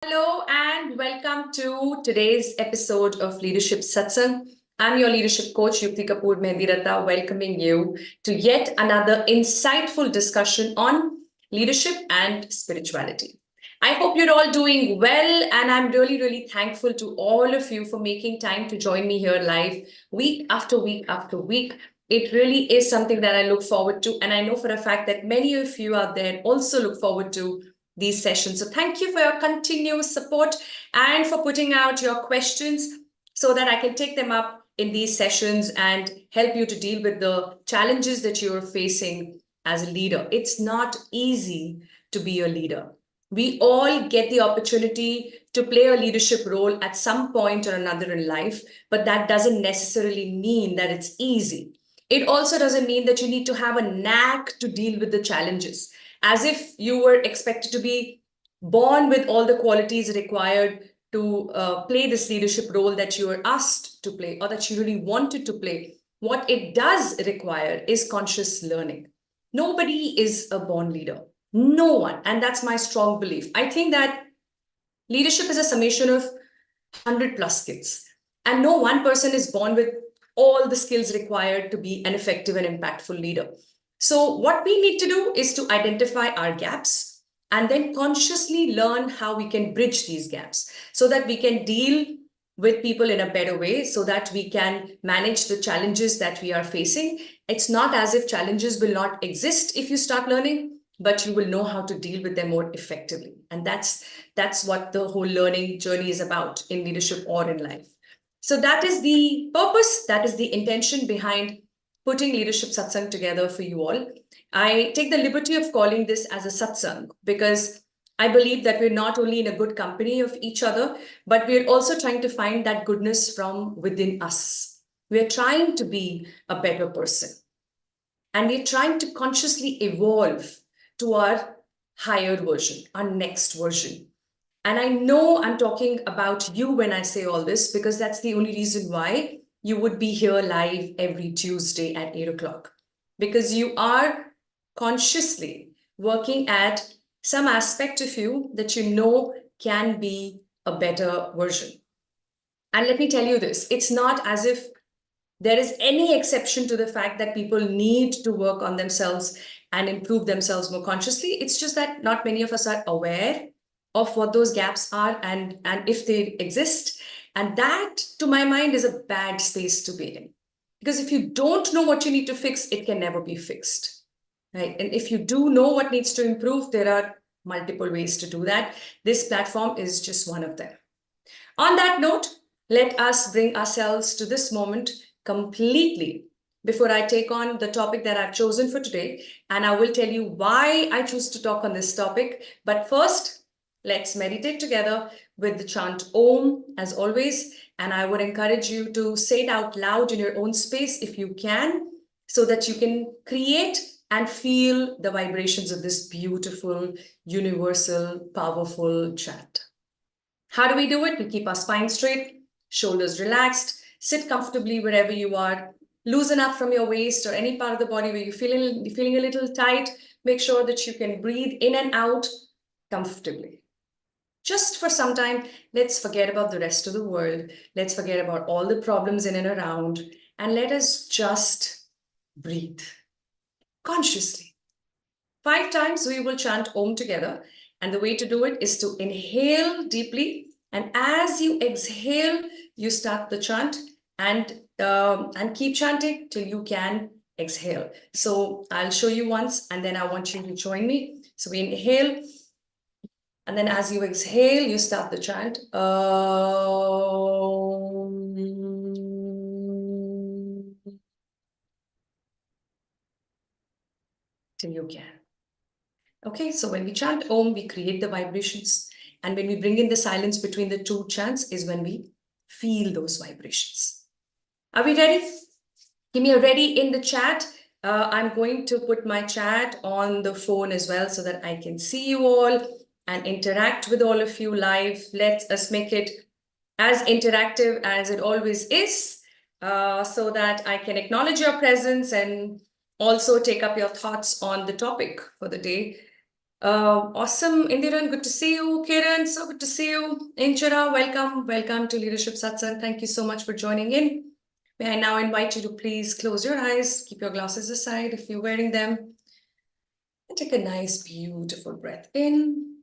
Hello and welcome to today's episode of Leadership Satsang. I'm your leadership coach, Yukti Kapoor Mehendirata, welcoming you to yet another insightful discussion on leadership and spirituality. I hope you're all doing well, and I'm really thankful to all of you for making time to join me here live week after week after week. It really is something that I look forward to, and I know for a fact that many of you out there also look forward to these sessions. So thank you for your continuous support and for putting out your questions so that I can take them up in these sessions and help you to deal with the challenges that you're facing as a leader. It's not easy to be a leader. We all get the opportunity to play a leadership role at some point or another in life, but that doesn't necessarily mean that it's easy. It also doesn't mean that you need to have a knack to deal with the challenges, as if you were expected to be born with all the qualities required to play this leadership role that you were asked to play or that you really wanted to play. What it does require is conscious learning. Nobody is a born leader. No one. And that's my strong belief. I think that leadership is a summation of 100 plus skills. And no one person is born with all the skills required to be an effective and impactful leader. So what we need to do is to identify our gaps and then consciously learn how we can bridge these gaps so that we can deal with people in a better way, so that we can manage the challenges that we are facing. It's not as if challenges will not exist if you start learning, but you will know how to deal with them more effectively. And that's what the whole learning journey is about in leadership or in life. So that is the purpose, that is the intention behind putting Leadership Satsang together for you all. I take the liberty of calling this as a satsang because I believe that we're not only in a good company of each other, but we're also trying to find that goodness from within us. We're trying to be a better person, and we're trying to consciously evolve to our higher version, our next version. And I know I'm talking about you when I say all this, because that's the only reason why you would be here live every Tuesday at 8 o'clock. Because you are consciously working at some aspect of you that you know can be a better version. And let me tell you this, it's not as if there is any exception to the fact that people need to work on themselves and improve themselves more consciously. It's just that not many of us are aware of what those gaps are and if they exist. And that, to my mind, is a bad space to be in. Because if you don't know what you need to fix, it can never be fixed, right? And if you do know what needs to improve, there are multiple ways to do that. This platform is just one of them. On that note, let us bring ourselves to this moment completely before I take on the topic that I've chosen for today. And I will tell you why I choose to talk on this topic. But first, let's meditate together with the chant Om, as always. And I would encourage you to say it out loud in your own space if you can, so that you can create and feel the vibrations of this beautiful, universal, powerful chant. How do we do it? We keep our spine straight, shoulders relaxed, sit comfortably wherever you are, loosen up from your waist or any part of the body where you're feeling a little tight. Make sure that you can breathe in and out comfortably. Just for some time, let's forget about the rest of the world. Let's forget about all the problems in and around, and let us just breathe consciously. 5 times we will chant Om together. And the way to do it is to inhale deeply. And as you exhale, you start the chant and keep chanting till you can exhale. So I'll show you once, and then I want you to join me. So we inhale. And then as you exhale, you start the chant. Till you can. Okay, so when we chant Om, we create the vibrations. And when we bring in the silence between the two chants is when we feel those vibrations. Are we ready? Give me a ready in the chat. I'm going to put my chat on the phone as well so that I can see you all and interact with all of you live. Let us make it as interactive as it always is, so that I can acknowledge your presence and also take up your thoughts on the topic for the day. Awesome, Indiran, good to see you. Kiran, so good to see you. Inchara, welcome to Leadership Satsang. Thank you so much for joining in. May I now invite you to please close your eyes, keep your glasses aside if you're wearing them, and take a nice, beautiful breath in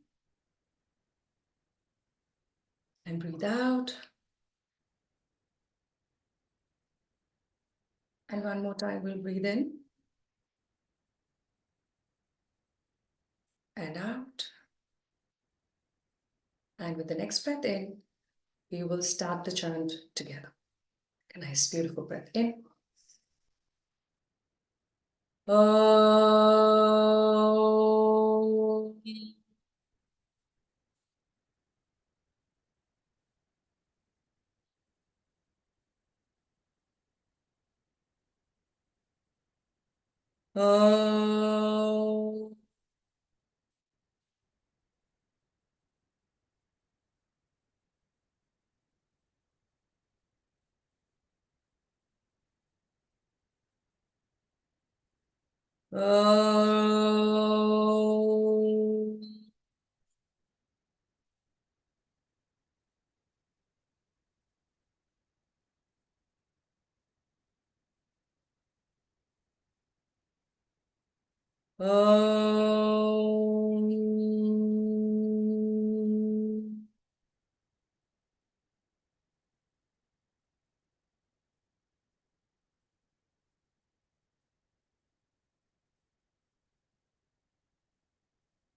and breathe out. And one more time, we'll breathe in and out. And with the next breath in, we will start the chant together. A nice, beautiful breath in. Om. Om. Om. Om.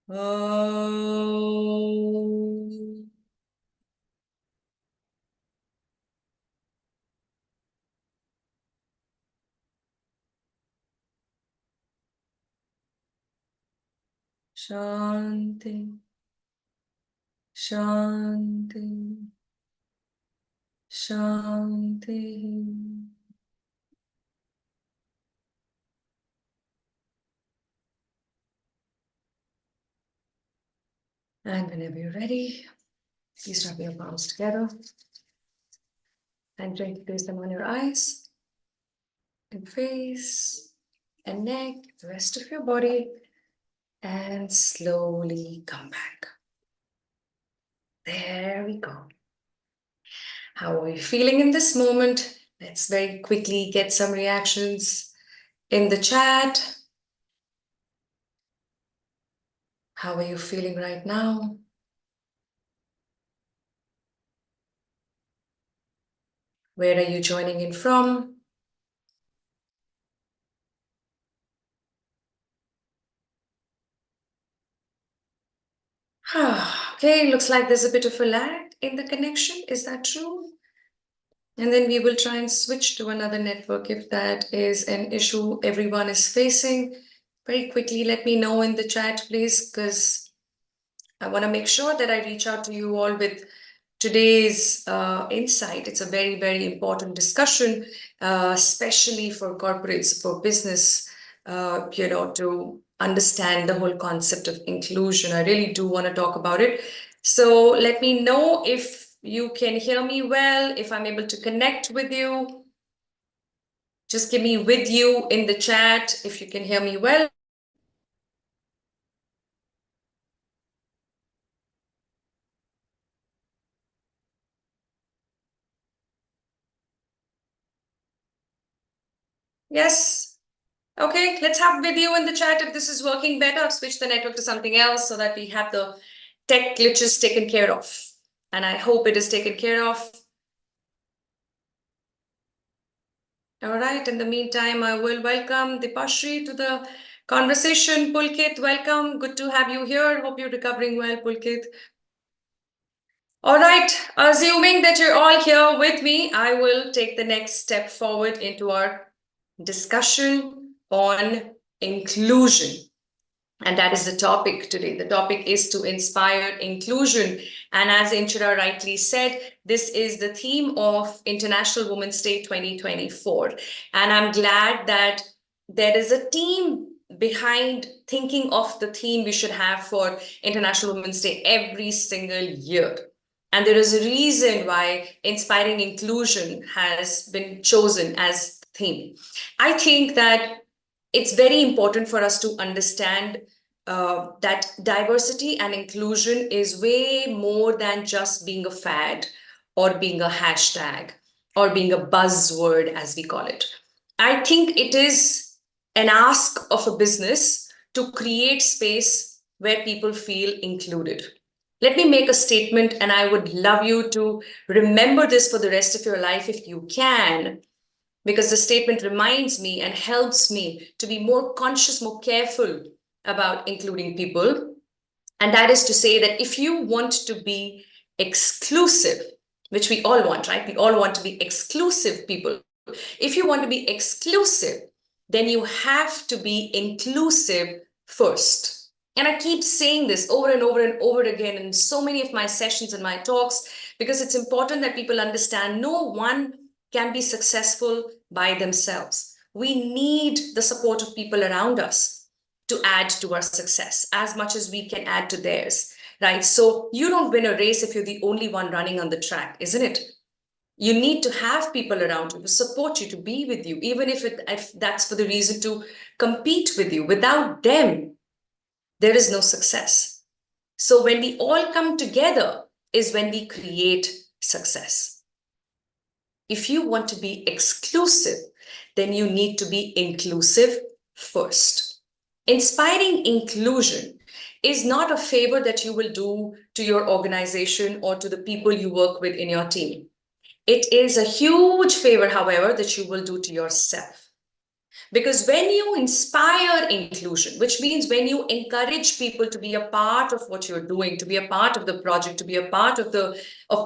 Om. Shanti. Shanti. Shanti. And whenever you're ready, please rub your palms together and gently place them on your eyes and face and neck, the rest of your body, and slowly come back. There we go. How are you feeling in this moment? Let's very quickly get some reactions in the chat. How are you feeling right now? Where are you joining in from? Okay, looks like there's a bit of a lag in the connection. Is that true? And then we will try and switch to another network if that is an issue everyone is facing. Very quickly, let me know in the chat, please, because I want to make sure that I reach out to you all with today's insight. It's a very, very important discussion, especially for corporates, for business, to understand the whole concept of inclusion. I really do want to talk about it. So let me know if you can hear me well, if I'm able to connect with you. Just give me with you in the chat if you can hear me well. Yes. Okay, let's have video in the chat if this is working better. I've switched the network to something else so that we have the tech glitches taken care of. And I hope it is taken care of. All right, in the meantime, I will welcome Dipashri to the conversation. Pulkit, welcome. Good to have you here. Hope you're recovering well, Pulkit. All right, assuming that you're all here with me, I will take the next step forward into our discussion on inclusion. And that is the topic today. The topic is to inspire inclusion. And as Inchira rightly said, this is the theme of International Women's Day 2024. And I'm glad that there is a team behind thinking of the theme we should have for International Women's Day every single year. And there is a reason why inspiring inclusion has been chosen as theme. I think that it's very important for us to understand that diversity and inclusion is way more than just being a fad or being a hashtag or being a buzzword, as we call it. I think it is an ask of a business to create space where people feel included. Let me make a statement, and I would love you to remember this for the rest of your life if you can, because the statement reminds me and helps me to be more conscious, more careful about including people. And that is to say that if you want to be exclusive, which we all want, right? We all want to be exclusive people. If you want to be exclusive, then you have to be inclusive first. And I keep saying this over and over and over again in so many of my sessions and my talks, because it's important that people understand no one can be successful by themselves. We need the support of people around us to add to our success as much as we can add to theirs, right? So you don't win a race if you're the only one running on the track, isn't it? You need to have people around you to support you, to be with you, even if that's for the reason to compete with you. Without them, there is no success. So when we all come together is when we create success. If you want to be exclusive, then you need to be inclusive first. Inspiring inclusion is not a favor that you will do to your organization or to the people you work with in your team. It is a huge favor, however, that you will do to yourself. Because when you inspire inclusion, which means when you encourage people to be a part of what you're doing, to be a part of the project, to be a part of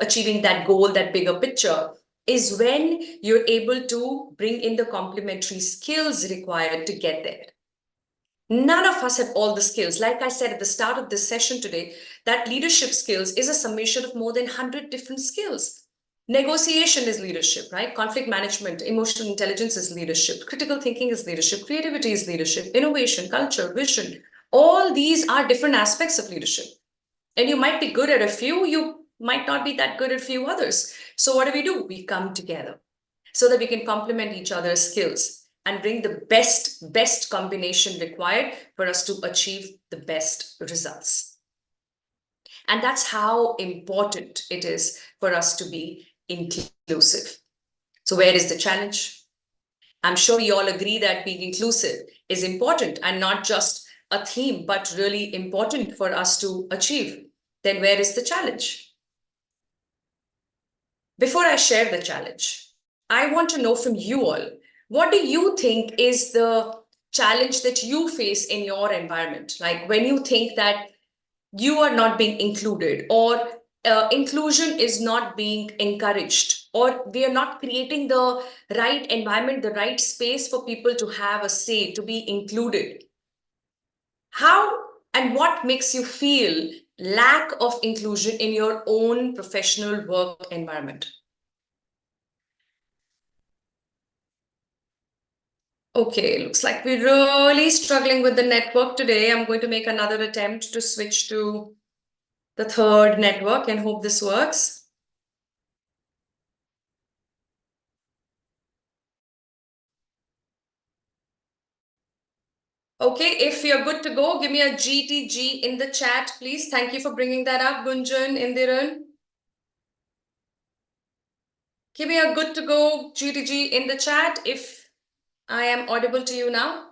achieving that goal, that bigger picture, is when you're able to bring in the complementary skills required to get there. None of us have all the skills. Like I said at the start of this session today, that leadership skills is a summation of more than 100 different skills. Negotiation is leadership, right? Conflict management, emotional intelligence is leadership. Critical thinking is leadership. Creativity is leadership. Innovation, culture, vision. All these are different aspects of leadership. And you might be good at a few, you might not be that good at a few others. So what do? We come together so that we can complement each other's skills and bring the best combination required for us to achieve the best results. And that's how important it is for us to be inclusive. So where is the challenge? I'm sure we all agree that being inclusive is important and not just a theme, but really important for us to achieve. Then where is the challenge? Before I share the challenge, I want to know from you all, what do you think is the challenge that you face in your environment? Like when you think that you are not being included, or inclusion is not being encouraged, or we are not creating the right environment, the right space for people to have a say, to be included. How and what makes you feel lack of inclusion in your own professional work environment? Okay, looks like we're really struggling with the network today. I'm going to make another attempt to switch to the third network and hope this works. Okay, if you're good to go, give me a GTG in the chat, please. Thank you for bringing that up, Gunjan, Indiran. Give me a good to go GTG in the chat if I am audible to you now.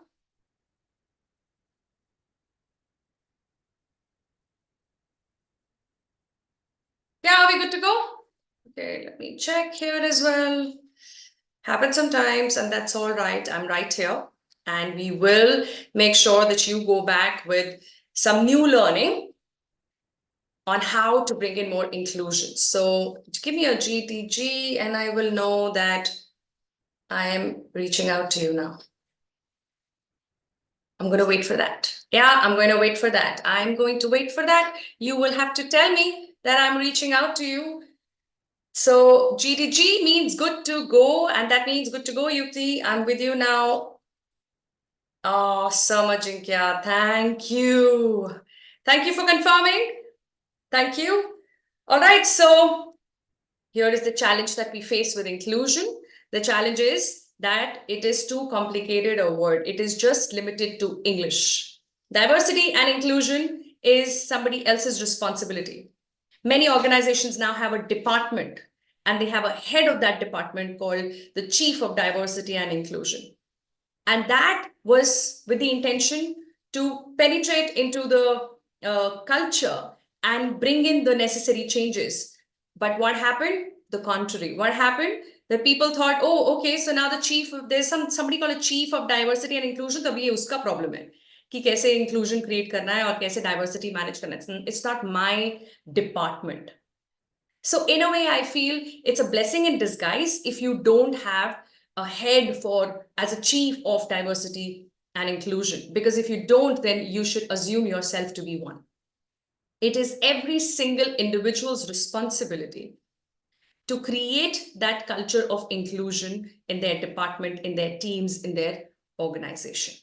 Yeah, are we good to go? Okay, let me check here as well. Happens sometimes, and that's all right. I'm right here. And we will make sure that you go back with some new learning on how to bring in more inclusion. So give me a GTG and I will know that I am reaching out to you now. I'm going to wait for that. Yeah, I'm going to wait for that. I'm going to wait for that. You will have to tell me that I'm reaching out to you. So GTG means good to go, and that means good to go, Yukti. I'm with you now. Awesome, Ajinkya. Thank you. Thank you for confirming. Thank you. All right, so here is the challenge that we face with inclusion. The challenge is that it is too complicated a word. It is just limited to English. Diversity and inclusion is somebody else's responsibility. Many organizations now have a department, and they have a head of that department called the Chief of Diversity and Inclusion. And that was with the intention to penetrate into the culture and bring in the necessary changes. But what happened? The contrary. What happened? The people thought, oh, okay, so now the chief of, there's somebody called a chief of diversity and inclusion, तब ये उसका problem है कि कैसे inclusion create करना है और कैसे diversity manage करना है. It's not my department. So in a way, I feel it's a blessing in disguise if you don't have a head for as a chief of diversity and inclusion, because if you don't, then you should assume yourself to be one. It is every single individual's responsibility to create that culture of inclusion in their department, in their teams, in their organization.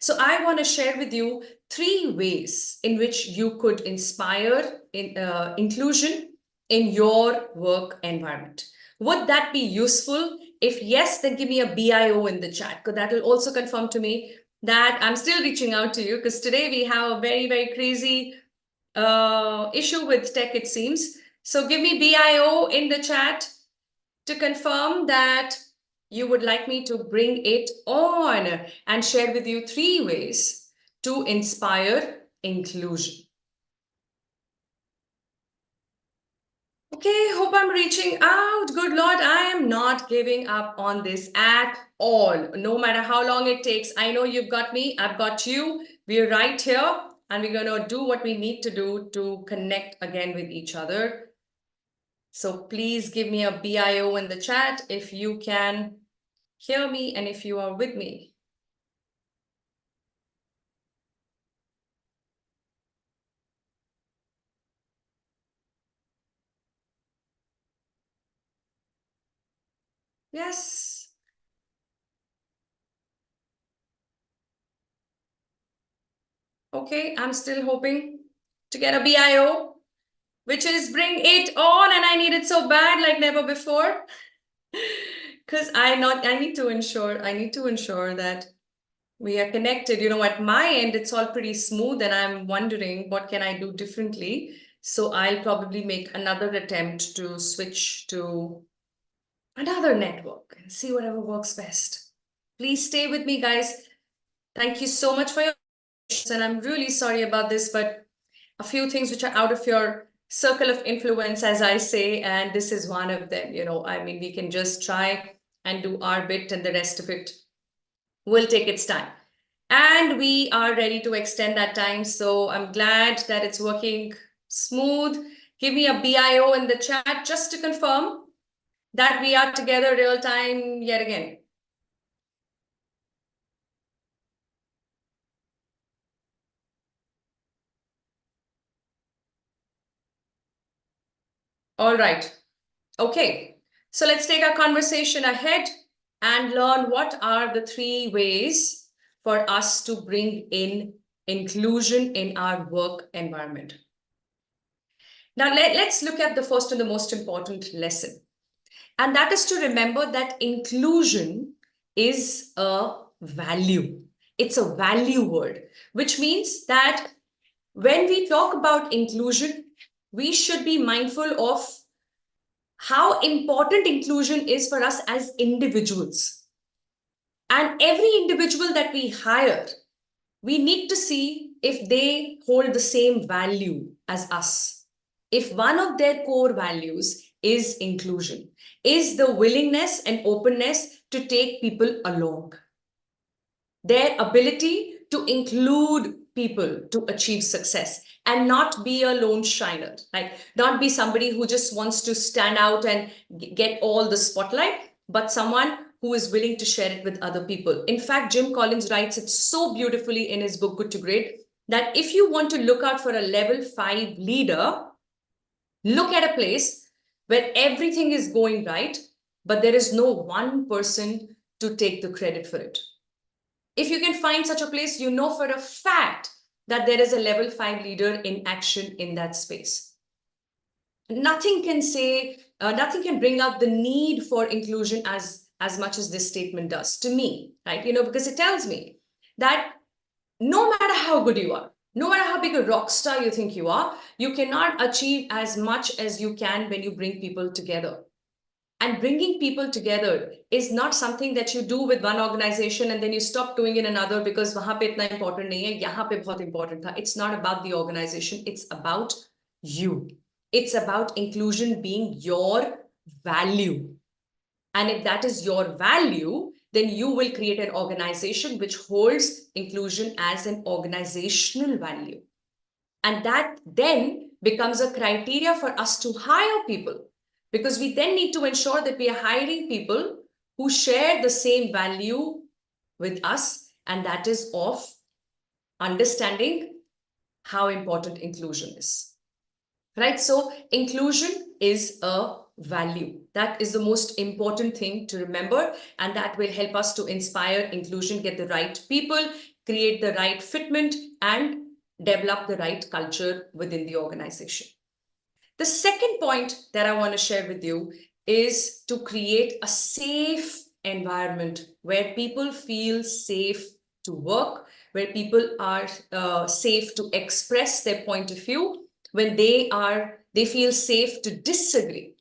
So I want to share with you 3 ways in which you could inspire inclusion in your work environment. Would that be useful? If yes, then give me a BIO in the chat, because that will also confirm to me that I'm still reaching out to you, because today we have a very, very crazy issue with tech, it seems. So give me BIO in the chat to confirm that you would like me to bring it on and share with you 3 ways to inspire inclusion. Okay, hope I'm reaching out. Good Lord, I am not giving up on this at all. No matter how long it takes. I know you've got me, I've got you. We're right here, and we're going to do what we need to do to connect again with each other. So please give me a BIO in the chat if you can hear me and if you are with me. Yes. Okay, I'm still hoping to get a BIO, which is bring it on, and I need it so bad like never before. Because I need to ensure that we are connected. You know, at my end, it's all pretty smooth, and I'm wondering what can I do differently. So I'll probably make another attempt to switch to another network and see whatever works best. Please stay with me, guys. Thank you so much for your patience, and I'm really sorry about this, but a few things which are out of your circle of influence, as I say, and this is one of them. You know, I mean, we can just try and do our bit, and the rest of it will take its time. And we are ready to extend that time. So I'm glad that it's working smooth. Give me a BIO in the chat just to confirm that we are together real time yet again. All right. Okay. So let's take our conversation ahead and learn what are the 3 ways for us to bring in inclusion in our work environment. Now, let's look at the first and the most important lesson. And that is to remember that inclusion is a value. It's a value word, which means that when we talk about inclusion, we should be mindful of how important inclusion is for us as individuals. And every individual that we hire, we need to see if they hold the same value as us. If one of their core values is inclusion, is the willingness and openness to take people along, their ability to include people to achieve success and not be a lone shiner, like not be somebody who just wants to stand out and get all the spotlight, but someone who is willing to share it with other people. In fact, Jim Collins writes it so beautifully in his book, Good to Great, that if you want to look out for a level 5 leader, look at a place where everything is going right, but there is no one person to take the credit for it. If you can find such a place, you know for a fact that there is a level 5 leader in action in that space. Nothing can bring up the need for inclusion as much as this statement does to me, right? You know, because it tells me that no matter how good you are, no matter how big a rock star you think you are, you cannot achieve as much as you can when you bring people together. And bringing people together is not something that you do with one organization and then you stop doing in another because wahan pe itna important nahi hai, yahan pe bahut important tha. It's not about the organization, it's about you. It's about inclusion being your value. And if that is your value, then you will create an organization which holds inclusion as an organizational value. And that then becomes a criteria for us to hire people, because we then need to ensure that we are hiring people who share the same value with us, and that is of understanding how important inclusion is. Right? So inclusion is a value. That is the most important thing to remember, and that will help us to inspire inclusion, get the right people, create the right fitment, and develop the right culture within the organization. The second point that I want to share with you is to create a safe environment where people feel safe to work, where people are safe to express their point of view, when they feel safe to disagree.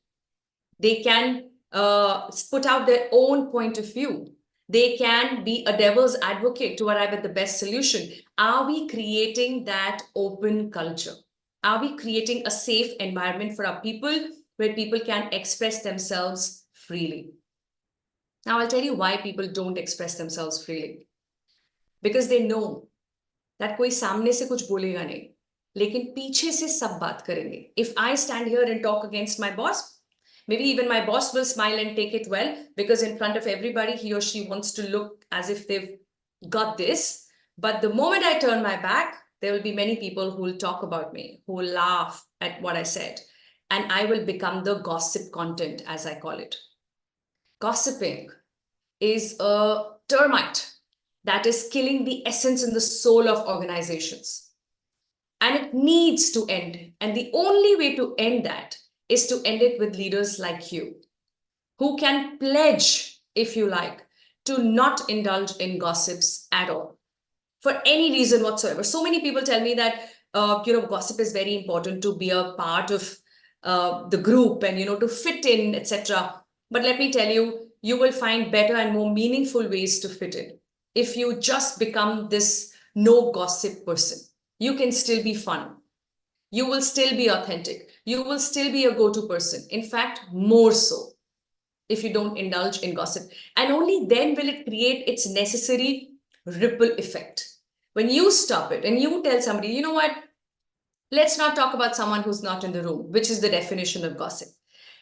They can put out their own point of view. They can be a devil's advocate to arrive at the best solution. Are we creating that open culture? Are we creating a safe environment for our people where people can express themselves freely? Now, I'll tell you why people don't express themselves freely. Because they know that कोई सामने से कुछ बोलेगा नहीं, लेकिन पीछे से सब बात करेंगे. If I stand here and talk against my boss, maybe even my boss will smile and take it well, because in front of everybody, he or she wants to look as if they've got this. But the moment I turn my back, there will be many people who will talk about me, who will laugh at what I said. And I will become the gossip content, as I call it. Gossiping is a termite that is killing the essence and the soul of organizations. And it needs to end. And the only way to end that is to end it with leaders like you, who can pledge, if you like, to not indulge in gossips at all, for any reason whatsoever. So many people tell me that gossip is very important to be a part of the group and to fit in, etc. But let me tell you, you will find better and more meaningful ways to fit in if you just become this no gossip person. You can still be fun. You will still be authentic. You will still be a go-to person. In fact, more so if you don't indulge in gossip. And only then will it create its necessary ripple effect. When you stop it and you tell somebody, you know what, let's not talk about someone who's not in the room, which is the definition of gossip.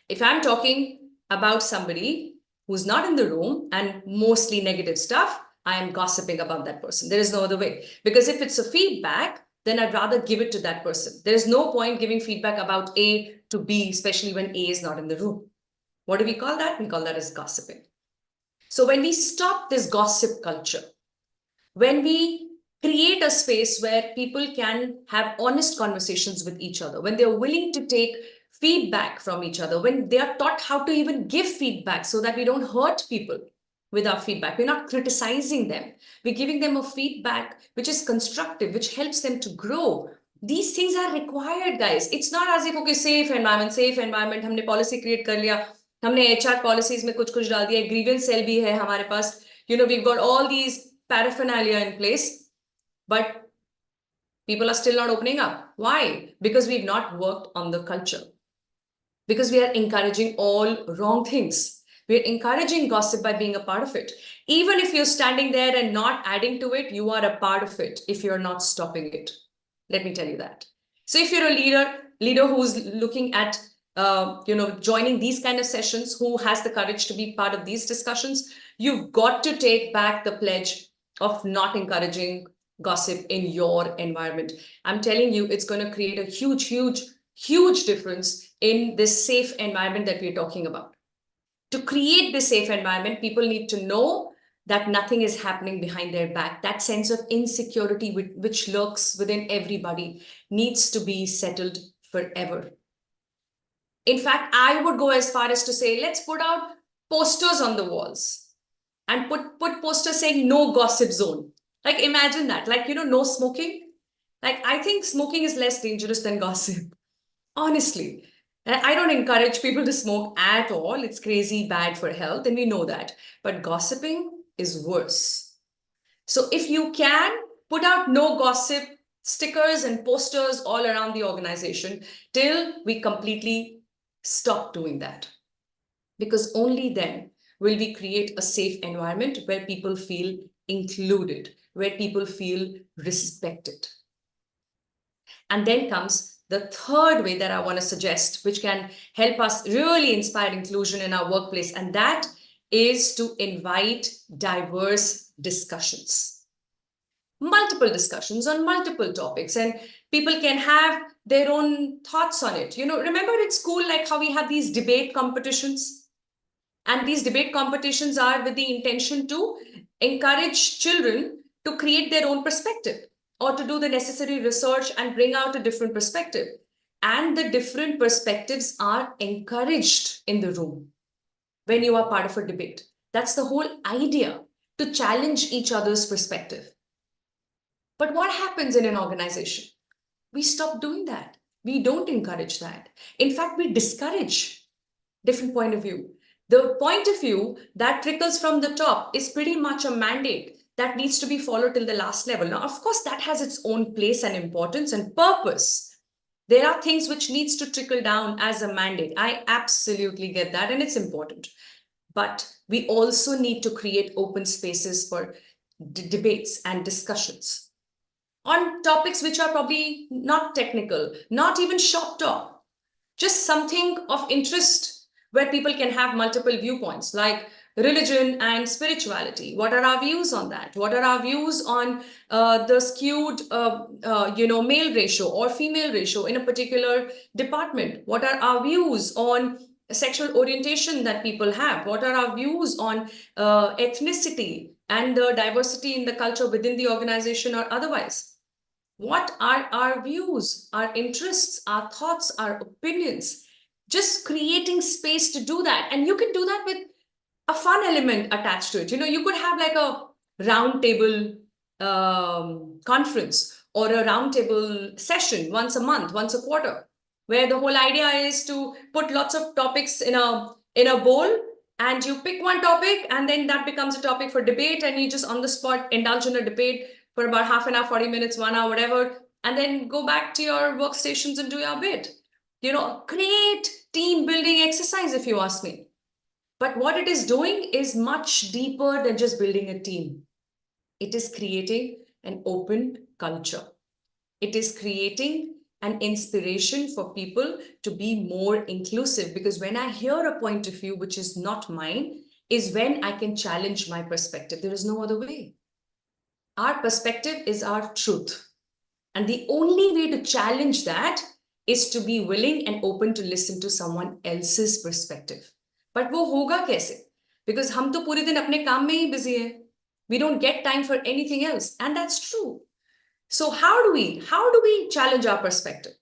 If I'm talking about somebody who's not in the room and mostly negative stuff, I am gossiping about that person. There is no other way. Because if it's a feedback, then I'd rather give it to that person. There is no point giving feedback about A to B, especially when A is not in the room. What do we call that? We call that as gossiping. So when we stop this gossip culture, when we create a space where people can have honest conversations with each other, when they're willing to take feedback from each other, when they are taught how to even give feedback so that we don't hurt people with our feedback, we're not criticizing them, we're giving them a feedback which is constructive, which helps them to grow. These things are required, guys. It's not as if, okay, safe environment, हमने policy create कर लिया, हमने HR policies में कुछ डाल दिया, grievance cell भी है हमारे पास, we've got all these paraphernalia in place, but people are still not opening up. Why? Because we've not worked on the culture. Because we are encouraging all wrong things. We're encouraging gossip by being a part of it. Even if you're standing there and not adding to it, you are a part of it if you're not stopping it. Let me tell you that. So if you're a leader who's looking at joining these kind of sessions, who has the courage to be part of these discussions, you've got to take back the pledge of not encouraging gossip in your environment. I'm telling you, it's going to create a huge difference in this safe environment that we're talking about. To create this safe environment, people need to know that nothing is happening behind their back. That sense of insecurity which lurks within everybody needs to be settled forever. In fact, I would go as far as to say, let's put out posters on the walls and put posters saying no gossip zone. Like imagine that, like, no smoking. Like I think smoking is less dangerous than gossip, honestly. And I don't encourage people to smoke at all. It's crazy bad for health, and we know that. But gossiping is worse. So if you can put out no gossip stickers and posters all around the organization till we completely stop doing that. Because only then will we create a safe environment where people feel included, where people feel respected. And then comes the third way that I want to suggest, which can help us really inspire inclusion in our workplace, and that is to invite diverse discussions. Multiple discussions on multiple topics, and people can have their own thoughts on it. Remember in school, like how we had these debate competitions? And these debate competitions are with the intention to encourage children to create their own perspective or to do the necessary research and bring out a different perspective. And the different perspectives are encouraged in the room when you are part of a debate. That's the whole idea, to challenge each other's perspective. But what happens in an organization? We stop doing that. We don't encourage that. In fact, we discourage different point of view. The point of view that trickles from the top is pretty much a mandate that needs to be followed till the last level. Now, of course, that has its own place and importance and purpose. There are things which needs to trickle down as a mandate. I absolutely get that, and it's important. But we also need to create open spaces for debates and discussions on topics which are probably not technical, not even shop talk, just something of interest where people can have multiple viewpoints, like religion and spirituality. What are our views on that? What are our views on the skewed, male ratio or female ratio in a particular department? What are our views on sexual orientation that people have? What are our views on ethnicity and the diversity in the culture within the organization or otherwise? What are our views, our interests, our thoughts, our opinions? Just creating space to do that. And you can do that with a fun element attached to it. You could have like a round table conference or a round table session once a month, once a quarter, where the whole idea is to put lots of topics in a bowl, and you pick one topic, and then that becomes a topic for debate, and you just on the spot indulge in a debate for about half an hour, 40 minutes, 1 hour, whatever, and then go back to your workstations and do your bit. Create team building exercise, if you ask me. But what it is doing is much deeper than just building a team. It is creating an open culture. It is creating an inspiration for people to be more inclusive, because when I hear a point of view which is not mine, is when I can challenge my perspective. There is no other way. Our perspective is our truth. And the only way to challenge that is to be willing and open to listen to someone else's perspective. But वो होगा कैसे? Because हम तो पूरे दिन अपने काम में ही busy हैं. We don't get time for anything else. And that's true. So how do we challenge our perspective?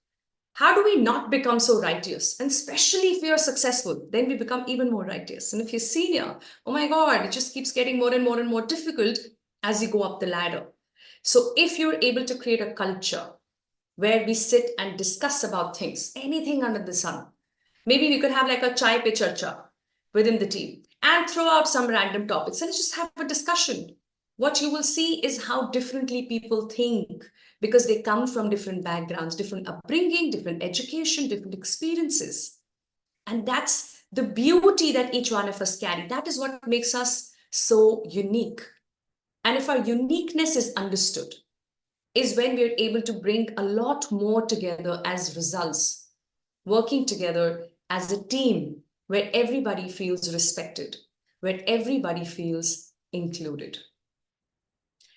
How do we not become so righteous? And especially if we are successful, then we become even more righteous. And if you're senior, oh my God, it just keeps getting more and more and more difficult as you go up the ladder. So if you're able to create a culture where we sit and discuss about things, anything under the sun, maybe we could have like a chai pe charcha within the team and throw out some random topics and just have a discussion. What you will see is how differently people think, because they come from different backgrounds, different upbringing, different education, different experiences. And that's the beauty that each one of us carry. That is what makes us so unique. And if our uniqueness is understood, is when we're able to bring a lot more together as results, working together as a team where everybody feels respected, where everybody feels included.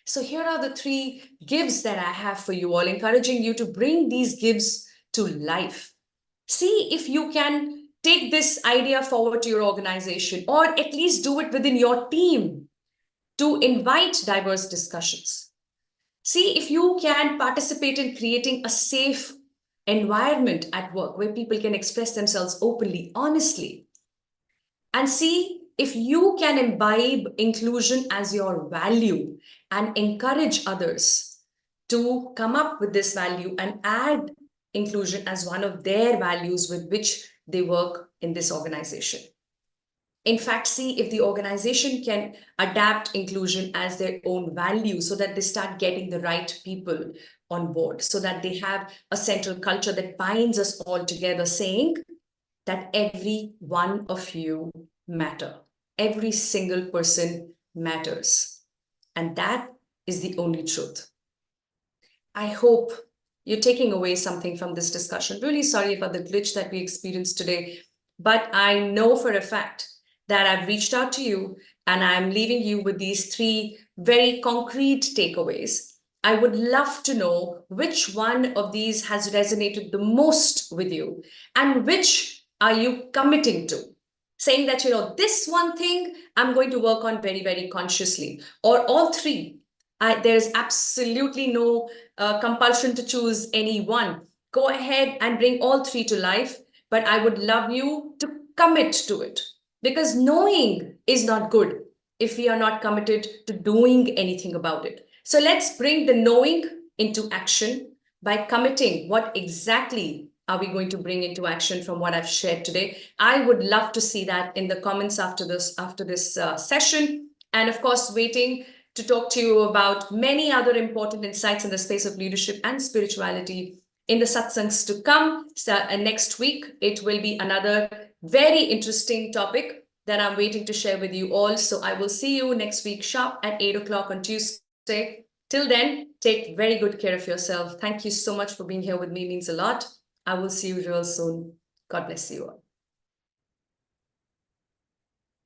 So here are the 3 gives that I have for you all, encouraging you to bring these gives to life. See if you can take this idea forward to your organization, or at least do it within your team, to invite diverse discussions. See if you can participate in creating a safe environment at work where people can express themselves openly, honestly. And see if you can imbibe inclusion as your value and encourage others to come up with this value and add inclusion as one of their values with which they work in this organization. In fact, see if the organization can adapt inclusion as their own value so that they start getting the right people on board, so that they have a central culture that binds us all together, saying that every one of you matter. Every single person matters. And that is the only truth. I hope you're taking away something from this discussion. Really sorry about the glitch that we experienced today, but I know for a fact that I've reached out to you and I'm leaving you with these three very concrete takeaways. I would love to know which one of these has resonated the most with you and which are you committing to. Saying that, this one thing I'm going to work on very, very consciously, or all three. There's absolutely no compulsion to choose any one. Go ahead and bring all three to life, but I would love you to commit to it, because knowing is not good if we are not committed to doing anything about it. So let's bring the knowing into action by committing. What exactly are we going to bring into action from what I've shared today? I would love to see that in the comments after this session. And of course, waiting to talk to you about many other important insights in the space of leadership and spirituality in the satsangs to come. So, next week, it will be another very interesting topic that I'm waiting to share with you all. So I will see you next week sharp at 8 o'clock on Tuesday. Till then, take very good care of yourself. Thank you so much for being here with me. It means a lot. I will see you real soon. God bless you all.